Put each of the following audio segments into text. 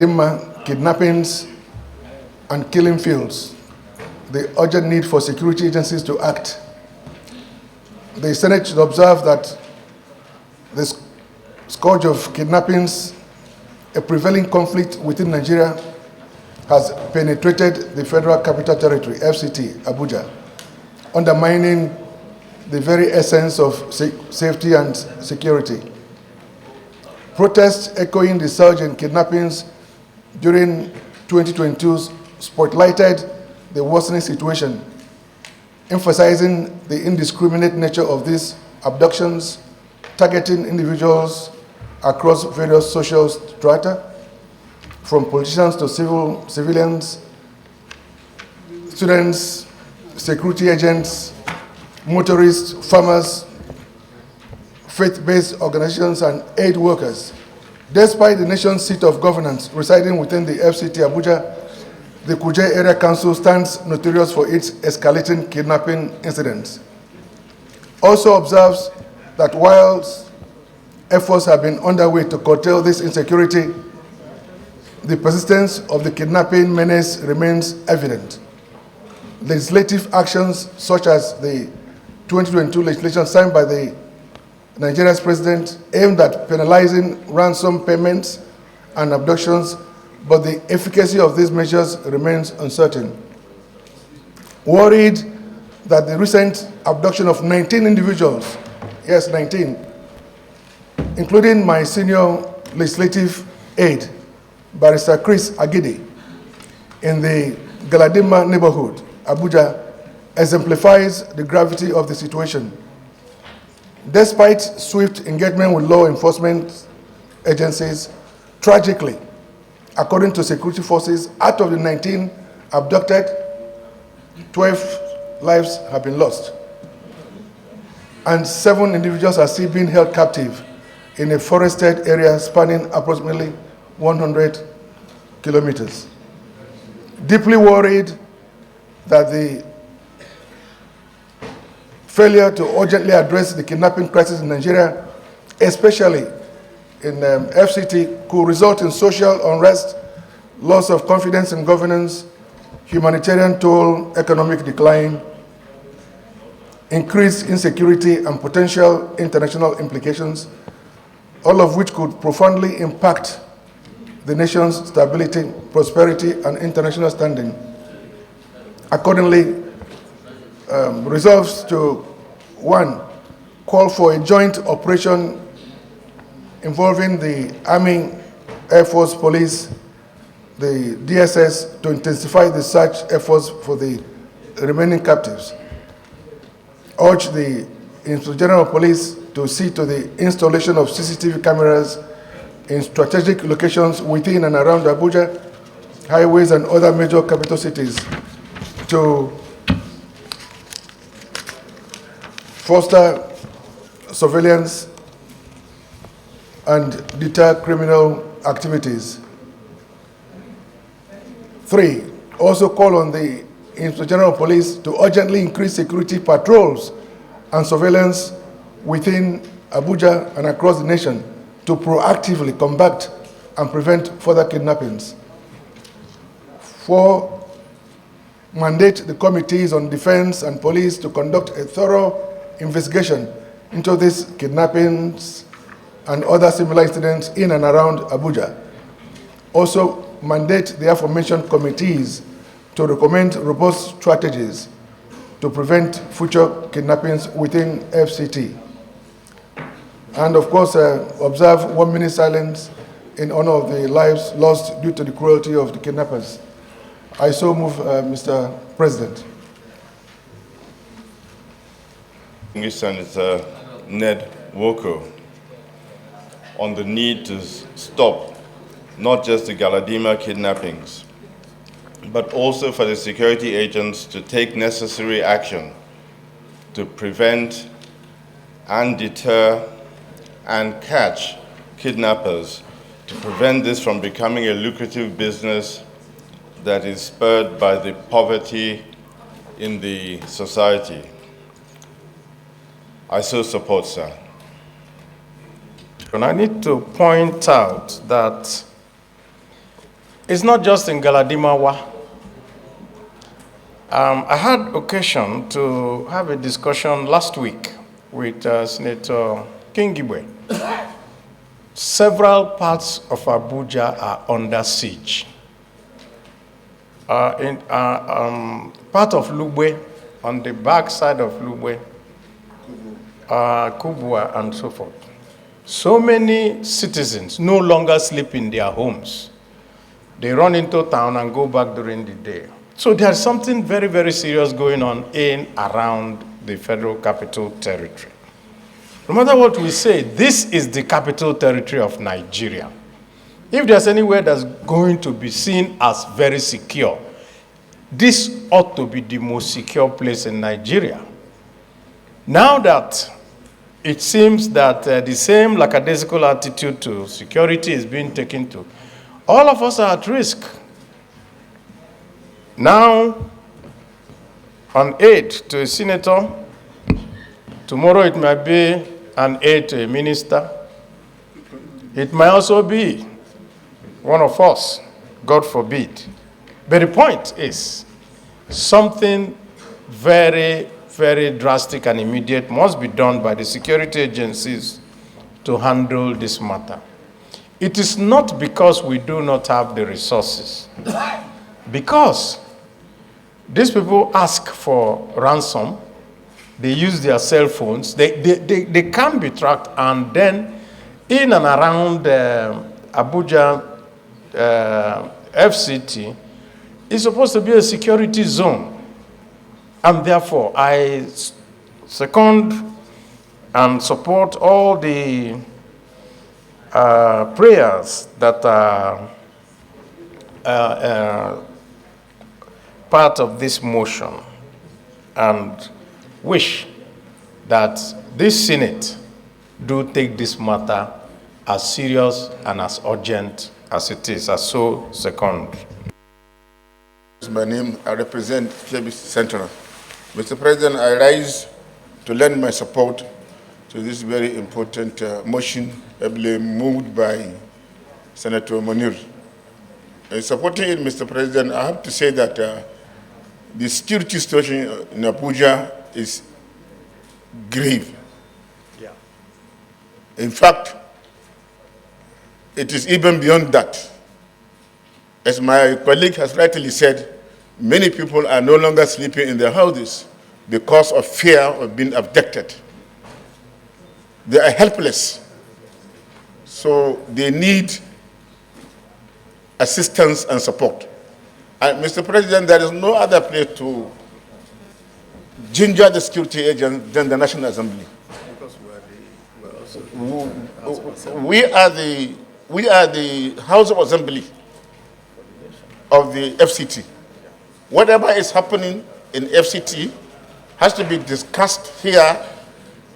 Kidnappings and killing fields, the urgent need for security agencies to act. The Senate should observe that the scourge of kidnappings, a prevailing conflict within Nigeria, has penetrated the Federal Capital Territory, FCT, Abuja, undermining the very essence of safety and security. Protests echoing the surge in kidnappings during 2022 spotlighted the worsening situation, emphasizing the indiscriminate nature of these abductions, targeting individuals across various social strata, from politicians to civilians, students, security agents, motorists, farmers, faith-based organizations, and aid workers. Despite the nation's seat of governance residing within the FCT Abuja, the Kuje Area Council stands notorious for its escalating kidnapping incidents. Also observes that whilst efforts have been underway to curtail this insecurity, the persistence of the kidnapping menace remains evident. Legislative actions such as the 2022 legislation signed by the Nigeria's president aimed at penalizing ransom payments and abductions, but the efficacy of these measures remains uncertain. Worried that the recent abduction of 19 individuals, yes, 19, including my senior legislative aide, Barrister Chris Agidi, in the Galadimawa neighborhood, Abuja, exemplifies the gravity of the situation. Despite swift engagement with law enforcement agencies, tragically, according to security forces, out of the 19 abducted, 12 lives have been lost, and 7 individuals are still being held captive in a forested area spanning approximately 100 kilometers. Deeply worried that the failure to urgently address the kidnapping crisis in Nigeria, especially in FCT, could result in social unrest, loss of confidence in governance, humanitarian toll, economic decline, increased insecurity, and potential international implications, all of which could profoundly impact the nation's stability, prosperity, and international standing. Accordingly, resolves to, 1, call for a joint operation involving the Army, Air Force, Police, the DSS, to intensify the search efforts for the remaining captives. Urge the Inspector General of Police to see to the installation of CCTV cameras in strategic locations within and around Abuja, highways, and other major capital cities to foster surveillance and deter criminal activities. 3, also call on the Inspector General of Police to urgently increase security patrols and surveillance within Abuja and across the nation to proactively combat and prevent further kidnappings. 4, mandate the committees on defense and police to conduct a thorough investigation into these kidnappings and other similar incidents in and around Abuja. Also, mandate the aforementioned committees to recommend robust strategies to prevent future kidnappings within FCT. And of course, observe 1 minute silence in honor of the lives lost due to the cruelty of the kidnappers. I so move, Mr. President. Senator Ned Nwoko on the need to stop not just the Galadimawa kidnappings, but also for the security agents to take necessary action to prevent and deter and catch kidnappers, to prevent this from becoming a lucrative business that is spurred by the poverty in the society. I so support, sir. And I need to point out that It's not just in Galadimawa. I had occasion to have a discussion last week with Senator Kingibwe. Several parts of Abuja are under siege. Part of Lugbe, on the back side of Lugbe, Kubwa, and so forth. So many citizens no longer sleep in their homes. They run into town and go back during the day. So there's something very, very serious going on in around the Federal Capital Territory. No matter what we say, this is the capital territory of Nigeria. If there's anywhere that's going to be seen as very secure, this ought to be the most secure place in Nigeria. Now that it seems that the same lackadaisical attitude to security is being taken to, all of us are at risk. Now, an aide to a senator, tomorrow it might be an aide to a minister. It might also be one of us, God forbid. But the point is, something very, very drastic and immediate must be done by the security agencies to handle this matter. It is not because we do not have the resources. Because these people ask for ransom, they use their cell phones, they can be tracked, and then in and around Abuja FCT is supposed to be a security zone. And therefore, I second and support all the prayers that are part of this motion, and wish that this Senate do take this matter as serious and as urgent as it is. As so second. My name, I represent Kebbi Central. Mr. President, I rise to lend my support to this very important motion ably moved by Senator Munir. In supporting it, Mr. President, I have to say that the security situation in Abuja is grave. Yeah. In fact, it is even beyond that. As my colleague has rightly said, many people are no longer sleeping in their houses because of fear of being abducted. They are helpless. So they need assistance and support. And Mr. President, there is no other place to ginger the security agents than the National Assembly. Because we are the House of Assembly of the FCT. Whatever is happening in FCT has to be discussed here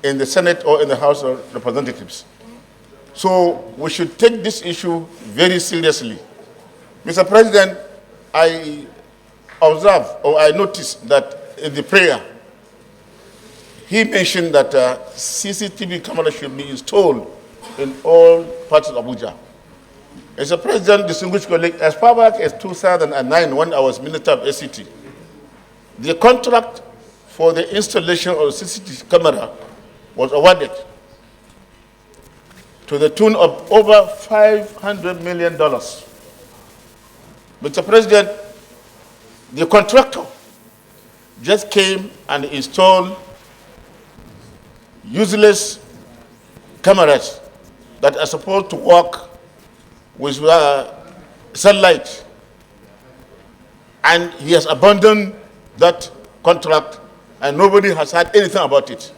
in the Senate or in the House of Representatives. So we should take this issue very seriously. Mr. President, I observe or I noticed that in the prayer, he mentioned that CCTV cameras should be installed in all parts of Abuja. Mr. President, distinguished colleague, as far back as 2009, when I was Minister of ACT, the contract for the installation of CCTV camera was awarded to the tune of over $500 million. Mr. President, the contractor just came and installed useless cameras that are supposed to work with sunlight, and he has abandoned that contract and nobody has heard anything about it.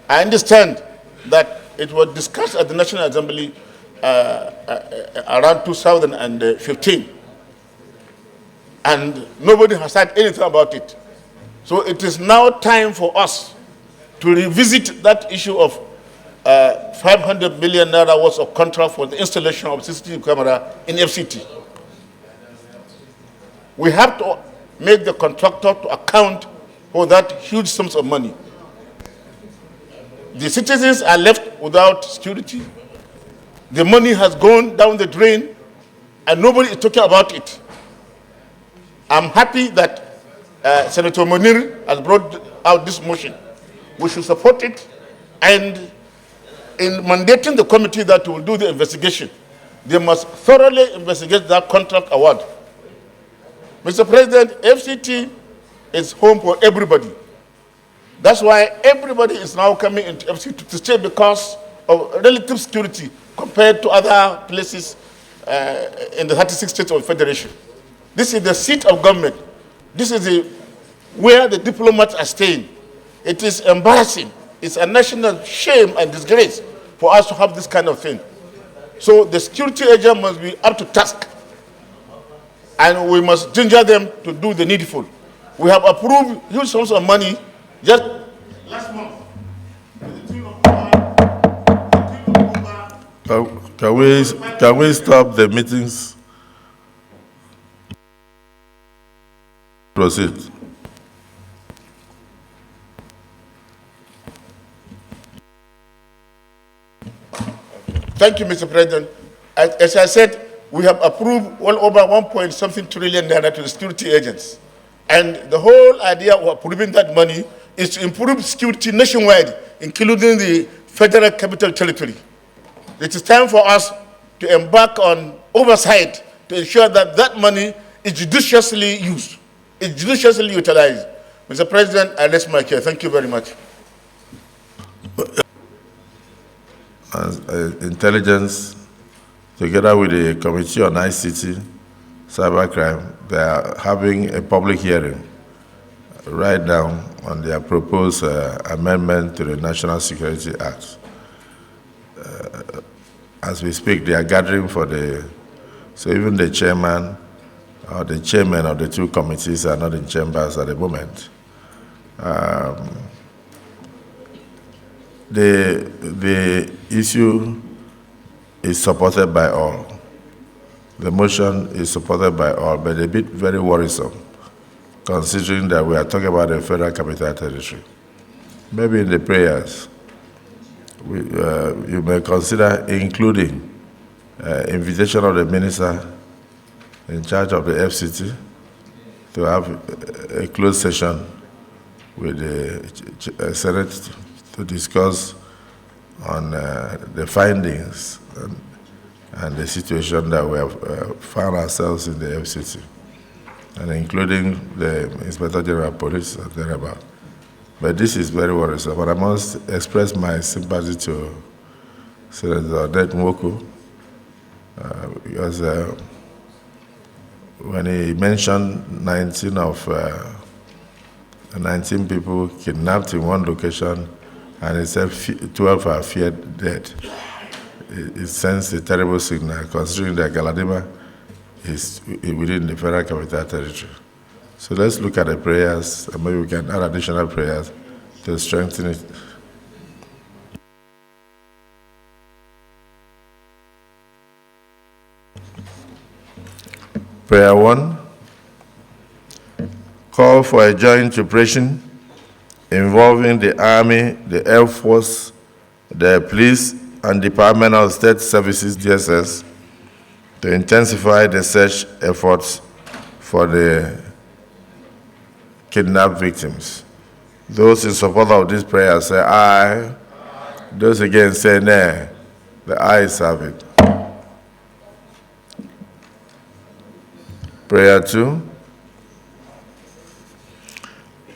I understand that it was discussed at the National Assembly around 2015, and nobody has heard anything about it. So it is now time for us to revisit that issue of 500 million naira worth of contract for the installation of CCTV camera in FCT. We have to make the contractor to account for that huge sums of money. The citizens are left without security. The money has gone down the drain. and nobody is talking about it. I'm happy that Senator Munir has brought out this motion. We should support it, and in mandating the committee that will do the investigation, they must thoroughly investigate that contract award. Mr. President, FCT is home for everybody. That's why everybody is now coming into FCT to stay because of relative security compared to other places in the 36 states of the Federation. This is the seat of government. This is where the diplomats are staying. It is embarrassing. It's a national shame and disgrace for us to have this kind of thing. So the security agent must be up to task, and we must ginger them to do the needful. We have approved huge sums of money just last month. Can we stop the meetings? Proceed. Thank you, Mr. President. As I said, we have approved well over 1.something trillion naira to the security agents. And the whole idea of approving that money is to improve security nationwide, including the Federal Capital Territory. It is time for us to embark on oversight to ensure that that money is judiciously used, is judiciously utilized. Mr. President, I rest my case. Thank you very much. Intelligence, together with the Committee on ICT, Cybercrime, they are having a public hearing right now on their proposed amendment to the National Security Act. As we speak, they are gathering for so even the chairman or the chairman of the two committees are not in chambers at the moment. The issue is supported by all. The motion is supported by all, but a bit very worrisome, considering that we are talking about the Federal Capital Territory. Maybe in the prayers, you may consider including invitation of the minister in charge of the FCT to have a closed session with the Senate to discuss on the findings and the situation that we have found ourselves in the FCT, and including the Inspector General of Police and thereabout. But this is very worrisome, but I must express my sympathy to Senator Ned Nwoko, because when he mentioned 19 people kidnapped in one location, and he said 12 are feared dead, it sends a terrible signal, considering that Galadimawa is within the Federal Capital Territory. So let's look at the prayers, and maybe we can add additional prayers to strengthen it. Prayer 1, call for a joint operation involving the Army, the Air Force, the Police, and Department of State Services, DSS, to intensify the search efforts for the kidnapped victims. Those in support of this prayer say aye. Those against say nay. The ayes have it. Prayer 2.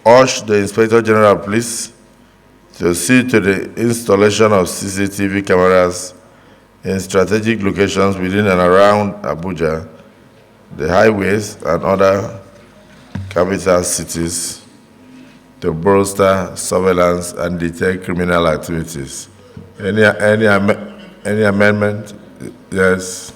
Urge the Inspector General of Police to see to the installation of CCTV cameras in strategic locations within and around Abuja, the highways, and other capital cities to bolster surveillance and detect criminal activities. Any amendment? Yes.